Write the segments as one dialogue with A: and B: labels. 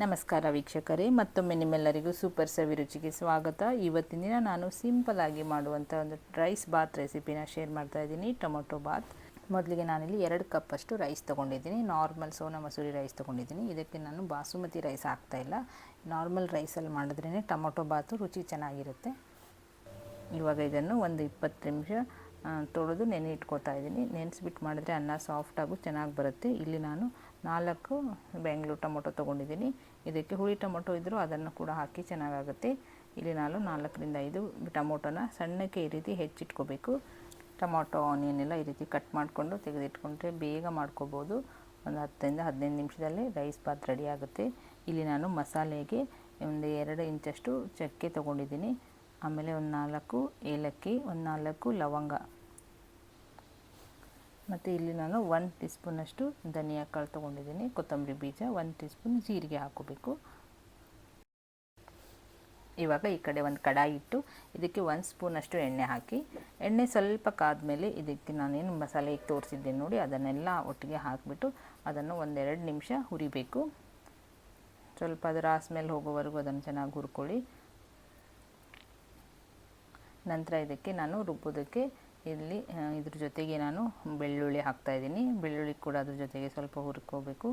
A: ನಮಸ್ಕಾರ ವೀಕ್ಷಕರೇ, ಮತ್ತೊಮ್ಮೆ ನಿಮ್ಮೆಲ್ಲರಿಗೂ ಸೂಪರ್ ಸವಿ ರುಚಿಗೆ ಸ್ವಾಗತ. ಇವತ್ತಿನ ದಿನ ನಾನು ಸಿಂಪಲ್ ಆಗಿ ಮಾಡುವಂಥ ಒಂದು ರೈಸ್ ಬಾತ್ ರೆಸಿಪಿನ ಶೇರ್ ಮಾಡ್ತಾ ಇದ್ದೀನಿ. ಟೊಮೊಟೊ ಬಾತ್. ಮೊದಲಿಗೆ ನಾನಿಲ್ಲಿ 2 ಕಪ್ಪಷ್ಟು ರೈಸ್ ತೊಗೊಂಡಿದ್ದೀನಿ. ನಾರ್ಮಲ್ ಸೋನಾ ಮಸೂರಿ ರೈಸ್ ತೊಗೊಂಡಿದ್ದೀನಿ. ಇದಕ್ಕೆ ನಾನು ಬಾಸುಮತಿ ರೈಸ್ ಹಾಕ್ತಾಯಿಲ್ಲ. ನಾರ್ಮಲ್ ರೈಸಲ್ಲಿ ಮಾಡಿದ್ರೇ ಟೊಮೊಟೊ ಬಾತು ರುಚಿ ಚೆನ್ನಾಗಿರುತ್ತೆ. ಇವಾಗ ಇದನ್ನು ಒಂದು 20 ನಿಮಿಷ ತೊಳೆದು ನೆನೆ ಇಟ್ಕೋತಾ ಇದ್ದೀನಿ. ನೆನೆಸ್ಬಿಟ್ಟು ಮಾಡಿದ್ರೆ ಅನ್ನ ಸಾಫ್ಟಾಗೂ ಚೆನ್ನಾಗಿ ಬರುತ್ತೆ. ಇಲ್ಲಿ ನಾನು 4 ಬೆಂಗಳೂರು ಟೊಮೊಟೊ ತೊಗೊಂಡಿದ್ದೀನಿ. ಇದಕ್ಕೆ ಹುಳಿ ಟೊಮೊಟೊ ಇದ್ದರೂ ಅದನ್ನು ಕೂಡ ಹಾಕಿ ಚೆನ್ನಾಗಾಗುತ್ತೆ. ಇಲ್ಲಿ ನಾನು 4ರಿಂದ 5 ಟೊಮೊಟೊನ ಸಣ್ಣಕ್ಕೆ ಈ ರೀತಿ ಹೆಚ್ಚಿಟ್ಕೋಬೇಕು. ಟೊಮೊಟೊ ಆನಿಯನ್ ಎಲ್ಲ ಈ ರೀತಿ ಕಟ್ ಮಾಡಿಕೊಂಡು ತೆಗೆದಿಟ್ಕೊಂಡ್ರೆ ಬೇಗ ಮಾಡ್ಕೋಬೋದು. ಒಂದು 10ರಿಂದ 15 ನಿಮಿಷದಲ್ಲೇ ರೈಸ್ ಬಾತ್ ರೆಡಿ ಆಗುತ್ತೆ. ಇಲ್ಲಿ ನಾನು ಮಸಾಲೆಗೆ ಒಂದು 2 ಇಂಚಷ್ಟು ಚಕ್ಕೆ ತೊಗೊಂಡಿದ್ದೀನಿ. ಆಮೇಲೆ ಒಂದು 4 ಏಲಕ್ಕಿ, ಒಂದು 4 ಲವಂಗ, ಮತ್ತು ಇಲ್ಲಿ ನಾನು 1 ಟೀ ಸ್ಪೂನಷ್ಟು ಧನಿಯಾ ಕಾಳು ತೊಗೊಂಡಿದ್ದೀನಿ. ಕೊತ್ತಂಬರಿ ಬೀಜ, 1 ಟೀ ಸ್ಪೂನ್ ಜೀರಿಗೆ ಹಾಕೋಬೇಕು. ಇವಾಗ ಈ ಕಡೆ ಒಂದು ಕಡಾಯಿ ಇಟ್ಟು ಇದಕ್ಕೆ 1 ಸ್ಪೂನಷ್ಟು ಎಣ್ಣೆ ಹಾಕಿ, ಎಣ್ಣೆ ಸ್ವಲ್ಪ ಕಾದ್ಮೇಲೆ ಇದಕ್ಕೆ ನಾನೇನು ಮಸಾಲೆ ಈಗ ತೋರಿಸಿದ್ದೇನೆ ನೋಡಿ, ಅದನ್ನೆಲ್ಲ ಒಟ್ಟಿಗೆ ಹಾಕಿಬಿಟ್ಟು ಅದನ್ನು 1-2 ನಿಮಿಷ ಹುರಿಬೇಕು. ಸ್ವಲ್ಪ ಅದರ ಸ್ಮೆಲ್ ಹೋಗೋವರೆಗೂ ಅದನ್ನು ಚೆನ್ನಾಗಿ ಹುರ್ಕೊಳ್ಳಿ. ನಂತರ ಇದಕ್ಕೆ ನಾನು ರುಬ್ಬೋದಕ್ಕೆ ಇಲ್ಲಿ ಇದ್ರ ಜೊತೆಗೆ ನಾನು ಬೆಳ್ಳುಳ್ಳಿ ಹಾಕ್ತಾಯಿದ್ದೀನಿ. ಬೆಳ್ಳುಳ್ಳಿ ಕೂಡ ಅದ್ರ ಜೊತೆಗೆ ಸ್ವಲ್ಪ ಹುರ್ಕೋಬೇಕು.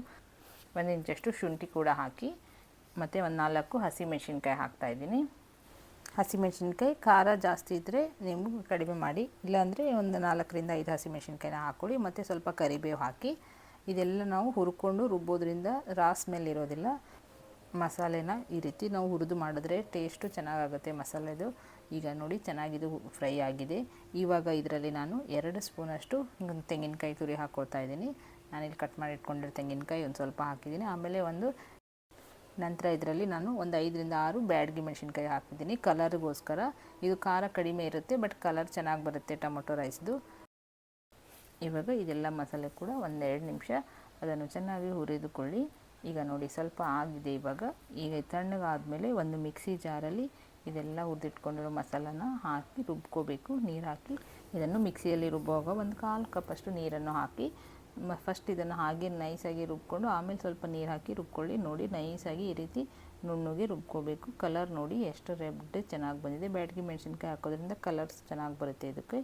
A: 1 ಇಂಚಷ್ಟು ಶುಂಠಿ ಕೂಡ ಹಾಕಿ, ಮತ್ತು ಒಂದು 4 ಹಸಿಮೆಣಸಿನ್ಕಾಯಿ ಹಾಕ್ತಾಯಿದ್ದೀನಿ. ಹಸಿಮೆಣಸಿನ್ಕಾಯಿ ಖಾರ ಜಾಸ್ತಿ ಇದ್ದರೆ ನೀವು ಕಡಿಮೆ ಮಾಡಿ, ಇಲ್ಲಾಂದರೆ ಒಂದು 4ರಿಂದ 5 ಹಸಿಮೆಣಸಿನ್ಕಾಯಿನ ಹಾಕ್ಕೊಳ್ಳಿ. ಮತ್ತು ಸ್ವಲ್ಪ ಕರಿಬೇವು ಹಾಕಿ ಇದೆಲ್ಲ ನಾವು ಹುರ್ಕೊಂಡು ರುಬ್ಬೋದ್ರಿಂದ ಸ್ಮೆಲ್ ಇರೋದಿಲ್ಲ. ಮಸಾಲೆನ ಈ ರೀತಿ ನಾವು ಹುರಿದು ಮಾಡಿದ್ರೆ ಟೇಸ್ಟು ಚೆನ್ನಾಗಾಗುತ್ತೆ ಮಸಾಲೆದು. ಈಗ ನೋಡಿ ಚೆನ್ನಾಗಿದು ಫ್ರೈ ಆಗಿದೆ. ಇವಾಗ ಇದರಲ್ಲಿ ನಾನು 2 ಸ್ಪೂನಷ್ಟು ತೆಂಗಿನಕಾಯಿ ತುರಿ ಹಾಕ್ಕೊಳ್ತಾ ಇದ್ದೀನಿ. ನಾನಿಲ್ಲಿ ಕಟ್ ಮಾಡಿ ಇಟ್ಕೊಂಡಿರೋ ತೆಂಗಿನಕಾಯಿ ಒಂದು ಸ್ವಲ್ಪ ಹಾಕಿದ್ದೀನಿ. ಆಮೇಲೆ ನಂತರ ಇದರಲ್ಲಿ ನಾನು ಒಂದು 5ರಿಂದ 6 ಬ್ಯಾಡಗಿ ಮೆಣಸಿನ್ಕಾಯಿ ಹಾಕಿದ್ದೀನಿ ಕಲರ್ಗೋಸ್ಕರ. ಇದು ಖಾರ ಕಡಿಮೆ ಇರುತ್ತೆ, ಬಟ್ ಕಲರ್ ಚೆನ್ನಾಗಿ ಬರುತ್ತೆ ಟೊಮೊಟೊ ರೈಸ್ದು. ಇವಾಗ ಇದೆಲ್ಲ ಮಸಾಲೆ ಕೂಡ 1-2 ನಿಮಿಷ ಅದನ್ನು ಚೆನ್ನಾಗಿ ಹುರಿದುಕೊಳ್ಳಿ. ಈಗ ನೋಡಿ ಸ್ವಲ್ಪ ಆಗಿದೆ. ಈಗ ತಣ್ಣಗಾದಮೇಲೆ ಒಂದು ಮಿಕ್ಸಿ ಜಾರಲ್ಲಿ ಇದೆಲ್ಲ ಹುರಿದಿಟ್ಕೊಂಡಿರೋ ಮಸಾಲನ ಹಾಕಿ ರುಬ್ಕೋಬೇಕು. ನೀರು ಹಾಕಿ ಇದನ್ನು ಮಿಕ್ಸಿಯಲ್ಲಿ ರುಬ್ಬುವಾಗ ಒಂದು 1/4 ಕಪ್ಪಷ್ಟು ನೀರನ್ನು ಹಾಕಿ ಫಸ್ಟ್ ಇದನ್ನು ಹಾಗೆ ನೈಸಾಗಿ ರುಬ್ಕೊಂಡು ಆಮೇಲೆ ಸ್ವಲ್ಪ ನೀರು ಹಾಕಿ ರುಬ್ಕೊಳ್ಳಿ. ನೋಡಿ ನೈಸಾಗಿ ಈ ರೀತಿ ನುಣ್ಣಗೆ ರುಬ್ಕೋಬೇಕು. ಕಲರ್ ನೋಡಿ ಎಷ್ಟು ರೆಡ್ ಚೆನ್ನಾಗಿ ಬಂದಿದೆ. ಬ್ಯಾಡಗಿ ಮೆಣಸಿನ್ಕಾಯಿ ಹಾಕೋದ್ರಿಂದ ಕಲರ್ಸ್ ಚೆನ್ನಾಗಿ ಬರುತ್ತೆ ಇದಕ್ಕೆ.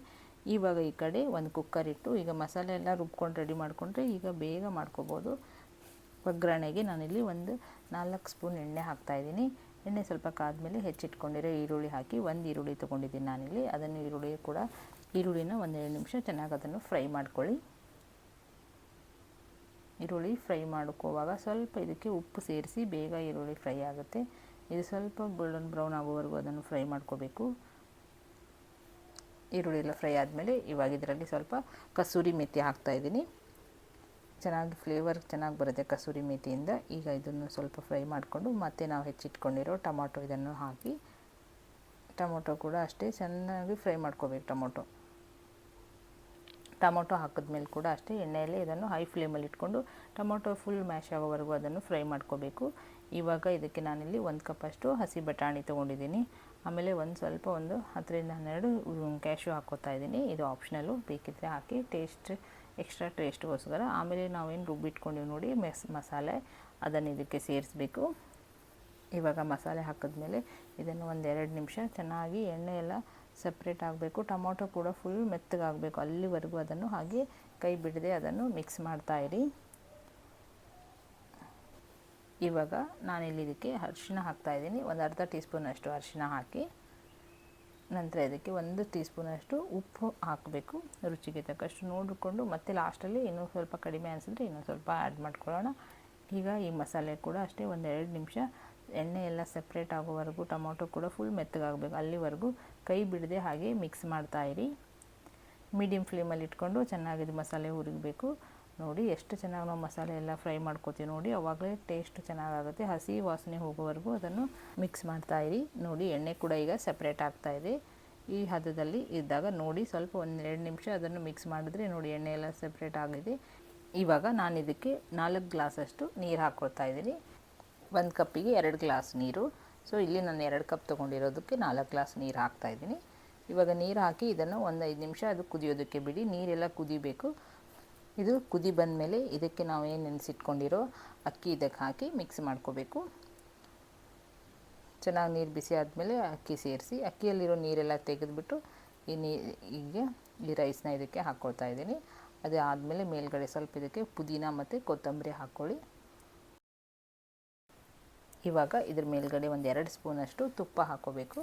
A: ಇವಾಗ ಈ ಕಡೆ ಒಂದು ಕುಕ್ಕರ್ ಇಟ್ಟು ಈಗ ಮಸಾಲೆ ಎಲ್ಲ ರುಬ್ಕೊಂಡು ರೆಡಿ ಮಾಡಿಕೊಂಡ್ರೆ ಈಗ ಬೇಗ ಮಾಡ್ಕೋಬೋದು. ಒಗ್ಗರಣೆಗೆ ನಾನಿಲ್ಲಿ ಒಂದು 4 ಸ್ಪೂನ್ ಎಣ್ಣೆ ಹಾಕ್ತಾಯಿದ್ದೀನಿ. ಎಣ್ಣೆ ಸ್ವಲ್ಪ ಕಾದ್ಮೇಲೆ ಹೆಚ್ಚಿಟ್ಕೊಂಡಿರೋ ಈರುಳ್ಳಿ ಹಾಕಿ, 1 ಈರುಳ್ಳಿ ತೊಗೊಂಡಿದ್ದೀನಿ ನಾನಿಲ್ಲಿ. ಅದನ್ನು ಈರುಳ್ಳಿನ 1-2 ನಿಮಿಷ ಚೆನ್ನಾಗಿ ಅದನ್ನು ಫ್ರೈ ಮಾಡ್ಕೊಳ್ಳಿ. ಈರುಳ್ಳಿ ಫ್ರೈ ಮಾಡ್ಕೋವಾಗ ಸ್ವಲ್ಪ ಇದಕ್ಕೆ ಉಪ್ಪು ಸೇರಿಸಿ, ಬೇಗ ಈರುಳ್ಳಿ ಫ್ರೈ ಆಗುತ್ತೆ. ಇದು ಸ್ವಲ್ಪ ಗೋಲ್ಡನ್ ಬ್ರೌನ್ ಆಗೋವರೆಗೂ ಅದನ್ನು ಫ್ರೈ ಮಾಡ್ಕೋಬೇಕು. ಈರುಳ್ಳಿ ಎಲ್ಲ ಫ್ರೈ ಆದಮೇಲೆ ಇವಾಗ ಇದರಲ್ಲಿ ಸ್ವಲ್ಪ ಕಸೂರಿ ಮೆಥಿ ಹಾಕ್ತಾಯಿದ್ದೀನಿ. ಚೆನ್ನಾಗಿ ಫ್ಲೇವರ್ ಚೆನ್ನಾಗಿ ಬರುತ್ತೆ ಕಸೂರಿ ಮೆಥಿಯಿಂದ. ಈಗ ಇದನ್ನು ಸ್ವಲ್ಪ ಫ್ರೈ ಮಾಡಿಕೊಂಡು ಮತ್ತೆ ನಾವು ಹೆಚ್ಚಿಟ್ಕೊಂಡಿರೋ ಟೊಮೊಟೊ ಇದನ್ನು ಹಾಕಿ, ಟೊಮೊಟೊ ಕೂಡ ಅಷ್ಟೇ ಚೆನ್ನಾಗಿ ಫ್ರೈ ಮಾಡ್ಕೋಬೇಕು. ಟೊಮೊಟೊ ಹಾಕಿದ್ಮೇಲೆ ಕೂಡ ಅಷ್ಟೇ ಎಣ್ಣೆಯಲ್ಲಿ ಇದನ್ನು ಹೈ ಫ್ಲೇಮಲ್ಲಿ ಇಟ್ಕೊಂಡು ಟೊಮೊಟೊ ಫುಲ್ ಮ್ಯಾಶ್ ಆಗೋವರೆಗೂ ಅದನ್ನು ಫ್ರೈ ಮಾಡ್ಕೋಬೇಕು. ಇವಾಗ ಇದಕ್ಕೆ ನಾನಿಲ್ಲಿ 1 ಕಪ್ಪಷ್ಟು ಹಸಿ ಬಟಾಣಿ ತೊಗೊಂಡಿದ್ದೀನಿ. ಆಮೇಲೆ ಒಂದು 10ರಿಂದ 12 ಕ್ಯಾಶ್ಯೂ ಹಾಕ್ಕೋತಾ ಇದ್ದೀನಿ. ಇದು ಆಪ್ಷನಲ್ಲು, ಬೇಕಿದ್ದರೆ ಹಾಕಿ, ಎಕ್ಸ್ಟ್ರಾ ಟೇಸ್ಟ್ಗೋಸ್ಕರ. ಆಮೇಲೆ ನಾವೇನು ರುಬ್ಬಿಟ್ಕೊಂಡಿವಿ ನೋಡಿ ಮಸಾಲೆ, ಅದನ್ನು ಇದಕ್ಕೆ ಸೇರಿಸಬೇಕು. ಇವಾಗ ಮಸಾಲೆ ಹಾಕಿದ್ಮೇಲೆ ಇದನ್ನು 1-2 ನಿಮಿಷ ಚೆನ್ನಾಗಿ ಎಣ್ಣೆ ಎಲ್ಲ ಸಪ್ರೇಟ್ ಆಗಬೇಕು. ಟೊಮೊಟೊ ಕೂಡ ಫುಲ್ ಮೆತ್ತಗಾಗಬೇಕು. ಅಲ್ಲಿವರೆಗೂ ಅದನ್ನು ಹಾಗೆ ಕೈ ಬಿಡದೆ ಅದನ್ನು ಮಿಕ್ಸ್ ಮಾಡ್ತಾಯಿರಿ. ಇವಾಗ ನಾನಿಲ್ಲಿ ಇದಕ್ಕೆ ಅರಿಶಿನ ಹಾಕ್ತಾಯಿದ್ದೀನಿ. ಒಂದು ಅರ್ಧ ಟೀ ಸ್ಪೂನಷ್ಟು ಅರಿಶಿನ ಹಾಕಿ, ನಂತರ ಇದಕ್ಕೆ 1 ಟೀ ಸ್ಪೂನಷ್ಟು ಉಪ್ಪು ಹಾಕಬೇಕು. ರುಚಿಗೆ ತಕ್ಕಷ್ಟು ನೋಡಿಕೊಂಡು ಮತ್ತೆ ಲಾಸ್ಟಲ್ಲಿ ಇನ್ನೂ ಸ್ವಲ್ಪ ಕಡಿಮೆ ಅನಿಸಿದ್ರೆ ಇನ್ನೂ ಸ್ವಲ್ಪ ಆ್ಯಡ್ ಮಾಡ್ಕೊಳ್ಳೋಣ. ಈಗ ಈ ಮಸಾಲೆ ಕೂಡ ಅಷ್ಟೇ 1-2 ನಿಮಿಷ ಎಣ್ಣೆ ಎಲ್ಲ ಸಪ್ರೇಟ್ ಆಗೋವರೆಗೂ, ಟೊಮೊಟೊ ಕೂಡ ಫುಲ್ ಮೆತ್ತಗಾಗಬೇಕು, ಅಲ್ಲಿವರೆಗೂ ಕೈ ಬಿಡದೆ ಹಾಗೆ ಮಿಕ್ಸ್ ಮಾಡ್ತಾಯಿರಿ. ಮೀಡಿಯಮ್ ಫ್ಲೇಮಲ್ಲಿ ಇಟ್ಕೊಂಡು ಚೆನ್ನಾಗಿದು ಮಸಾಲೆ ಹುರಿಬೇಕು. ನೋಡಿ ಎಷ್ಟು ಚೆನ್ನಾಗಿ ನಾವು ಮಸಾಲೆ ಎಲ್ಲ ಫ್ರೈ ಮಾಡ್ಕೋತೀವಿ ನೋಡಿ, ಆವಾಗಲೇ ಟೇಸ್ಟ್ ಚೆನ್ನಾಗಾಗುತ್ತೆ. ಹಸಿ ವಾಸನೆ ಹೋಗೋವರೆಗೂ ಅದನ್ನು ಮಿಕ್ಸ್ ಮಾಡ್ತಾಯಿರಿ. ನೋಡಿ ಎಣ್ಣೆ ಕೂಡ ಈಗ ಸಪ್ರೇಟ್ ಆಗ್ತಾಯಿದೆ. ಈ ಹದದಲ್ಲಿ ಇದ್ದಾಗ ನೋಡಿ ಸ್ವಲ್ಪ 1-2 ನಿಮಿಷ ಅದನ್ನು ಮಿಕ್ಸ್ ಮಾಡಿದ್ರೆ ನೋಡಿ ಎಣ್ಣೆ ಎಲ್ಲ ಸಪ್ರೇಟ್ ಆಗಿದೆ. ಇವಾಗ ನಾನು ಇದಕ್ಕೆ 4 ಗ್ಲಾಸಷ್ಟು ನೀರು ಹಾಕ್ಕೊಳ್ತಾ ಇದ್ದೀನಿ. 1 ಕಪ್ಪಿಗೆ 2 ಗ್ಲಾಸ್ ನೀರು. ಸೊ ಇಲ್ಲಿ ನಾನು 2 ಕಪ್ ತೊಗೊಂಡಿರೋದಕ್ಕೆ 4 ಗ್ಲಾಸ್ ನೀರು ಹಾಕ್ತಾಯಿದ್ದೀನಿ. ಇವಾಗ ನೀರು ಹಾಕಿ ಇದನ್ನು ಒಂದು 5 ನಿಮಿಷ ಅದು ಕುದಿಯೋದಕ್ಕೆ ಬಿಡಿ. ನೀರೆಲ್ಲ ಕುದಿಬೇಕು. ಇದು ಕುದಿ ಬಂದಮೇಲೆ ಇದಕ್ಕೆ ನಾವು ಏನು ನೆನೆಸಿಟ್ಕೊಂಡಿರೋ ಅಕ್ಕಿ ಇದಕ್ಕೆ ಹಾಕಿ ಮಿಕ್ಸ್ ಮಾಡ್ಕೋಬೇಕು. ಚೆನ್ನಾಗಿ ನೀರು ಬಿಸಿ ಆದಮೇಲೆ ಅಕ್ಕಿ ಸೇರಿಸಿ ಅಕ್ಕಿಯಲ್ಲಿರೋ ನೀರೆಲ್ಲ ತೆಗೆದುಬಿಟ್ಟು ಈಗ ಈ ರೈಸ್ನ ಇದಕ್ಕೆ ಹಾಕ್ಕೊಳ್ತಾ ಇದ್ದೀನಿ. ಅದು ಆದಮೇಲೆ ಮೇಲ್ಗಡೆ ಸ್ವಲ್ಪ ಇದಕ್ಕೆ ಪುದೀನ ಮತ್ತು ಕೊತ್ತಂಬರಿ ಹಾಕ್ಕೊಳ್ಳಿ. ಇವಾಗ ಇದ್ರ ಮೇಲ್ಗಡೆ ಒಂದು 2 ಸ್ಪೂನಷ್ಟು ತುಪ್ಪ ಹಾಕ್ಕೋಬೇಕು.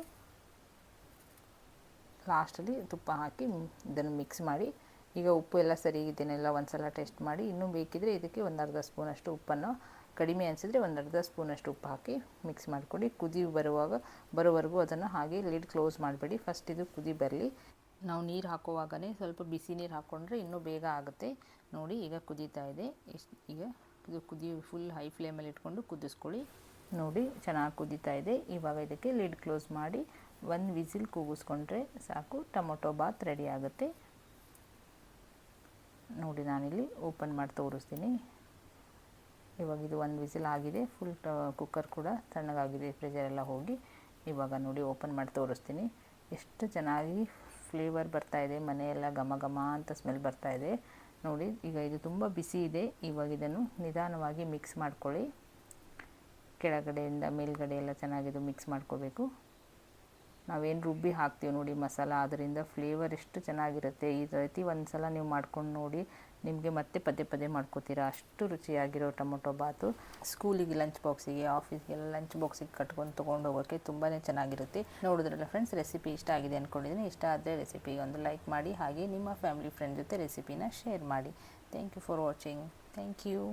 A: ಲಾಸ್ಟಲ್ಲಿ ತುಪ್ಪ ಹಾಕಿ ಇದನ್ನು ಮಿಕ್ಸ್ ಮಾಡಿ. ಈಗ ಉಪ್ಪು ಎಲ್ಲ ಸರಿ ಇದನ್ನೆಲ್ಲ ಒಂದು ಸಲ ಟೆಸ್ಟ್ ಮಾಡಿ, ಇನ್ನೂ ಬೇಕಿದ್ದರೆ ಇದಕ್ಕೆ ಒಂದು ಅರ್ಧ ಸ್ಪೂನಷ್ಟು ಉಪ್ಪನ್ನು, ಕಡಿಮೆ ಅನಿಸಿದರೆ ಒಂದು ಅರ್ಧ ಸ್ಪೂನಷ್ಟು ಉಪ್ಪು ಹಾಕಿ ಮಿಕ್ಸ್ ಮಾಡಿಕೊಡಿ. ಕುದಿ ಬರೋವರೆಗೂ ಅದನ್ನು ಹಾಗೆ ಲಿಡ್ ಕ್ಲೋಸ್ ಮಾಡಬೇಡಿ. ಫಸ್ಟ್ ಇದು ಕುದಿ ಬರಲಿ. ನಾವು ನೀರು ಹಾಕುವಾಗಲೇ ಸ್ವಲ್ಪ ಬಿಸಿ ನೀರು ಹಾಕ್ಕೊಂಡ್ರೆ ಇನ್ನೂ ಬೇಗ ಆಗುತ್ತೆ. ನೋಡಿ ಈಗ ಕುದೀತಾ ಇದೆ. ಈಗ ಇದು ಫುಲ್ ಹೈ ಫ್ಲೇಮಲ್ಲಿ ಇಟ್ಕೊಂಡು ಕುದಿಸ್ಕೊಳ್ಳಿ. ನೋಡಿ ಚೆನ್ನಾಗಿ ಕುದೀತಾ ಇದೆ. ಇವಾಗ ಇದಕ್ಕೆ ಲಿಡ್ ಕ್ಲೋಸ್ ಮಾಡಿ 1 ವಿಸಿಲ್ ಕೂಗಿಸ್ಕೊಂಡ್ರೆ ಸಾಕು, ಟೊಮೊಟೊ ಬಾತ್ ರೆಡಿ ಆಗುತ್ತೆ. ನೋಡಿ ನಾನಿಲ್ಲಿ ಓಪನ್ ಮಾಡಿ ತೋರಿಸ್ತೀನಿ. ಇವಾಗ ಇದು 1 ವಿಸಿಲ್ ಆಗಿದೆ. ಫುಲ್ ಕುಕ್ಕರ್ ಕೂಡ ತಣ್ಣಗಾಗಿದೆ, ಪ್ರೆಷರ್ ಎಲ್ಲ ಹೋಗಿ. ಇವಾಗ ನೋಡಿ ಓಪನ್ ಮಾಡಿ ತೋರಿಸ್ತೀನಿ. ಎಷ್ಟು ಚೆನ್ನಾಗಿ ಫ್ಲೇವರ್ ಬರ್ತಾಯಿದೆ, ಮನೆಯೆಲ್ಲ ಘಮ ಘಮ ಅಂತ ಸ್ಮೆಲ್ ಬರ್ತಾಯಿದೆ. ನೋಡಿ ಈಗ ಇದು ತುಂಬ ಬಿಸಿ ಇದೆ. ಇವಾಗ ಇದನ್ನು ನಿಧಾನವಾಗಿ ಮಿಕ್ಸ್ ಮಾಡ್ಕೊಳ್ಳಿ. ಕೆಳಗಡೆಯಿಂದ ಮೇಲ್ಗಡೆ ಎಲ್ಲ ಚೆನ್ನಾಗಿದು ಮಿಕ್ಸ್ ಮಾಡ್ಕೋಬೇಕು. ನಾವೇನು ರುಬ್ಬಿ ಹಾಕ್ತೀವಿ ನೋಡಿ ಮಸಾಲ, ಅದರಿಂದ ಫ್ಲೇವರ್ ಎಷ್ಟು ಚೆನ್ನಾಗಿರುತ್ತೆ. ಈ ರೀತಿ ಒಂದು ಸಲ ನೀವು ಮಾಡ್ಕೊಂಡು ನೋಡಿ, ನಿಮಗೆ ಮತ್ತೆ ಪದೇ ಮಾಡ್ಕೋತೀರಾ. ಅಷ್ಟು ರುಚಿಯಾಗಿರೋ ಟೊಮೊಟೊ ಬಾತು ಸ್ಕೂಲಿಗೆ, ಲಂಚ್ ಬಾಕ್ಸಿಗೆ, ಆಫೀಸ್ಗೆಲ್ಲ ಲಂಚ್ ಬಾಕ್ಸಿಗೆ ಕಟ್ಕೊಂಡು ತೊಗೊಂಡು ಹೋಗೋಕ್ಕೆ ತುಂಬಾ ಚೆನ್ನಾಗಿರುತ್ತೆ. ನೋಡಿದ್ರಲ್ಲ ಫ್ರೆಂಡ್ಸ್, ರೆಸಿಪಿ ಇಷ್ಟ ಆಗಿದೆ ಅಂದ್ಕೊಂಡಿದ್ದೀನಿ. ಇಷ್ಟ ಆದರೆ ರೆಸಿಪಿಗೆ ಒಂದು ಲೈಕ್ ಮಾಡಿ, ಹಾಗೆ ನಿಮ್ಮ ಫ್ಯಾಮಿಲಿ ಫ್ರೆಂಡ್ ಜೊತೆ ರೆಸಿಪಿನ ಶೇರ್ ಮಾಡಿ. Thank you for watching. Thank you.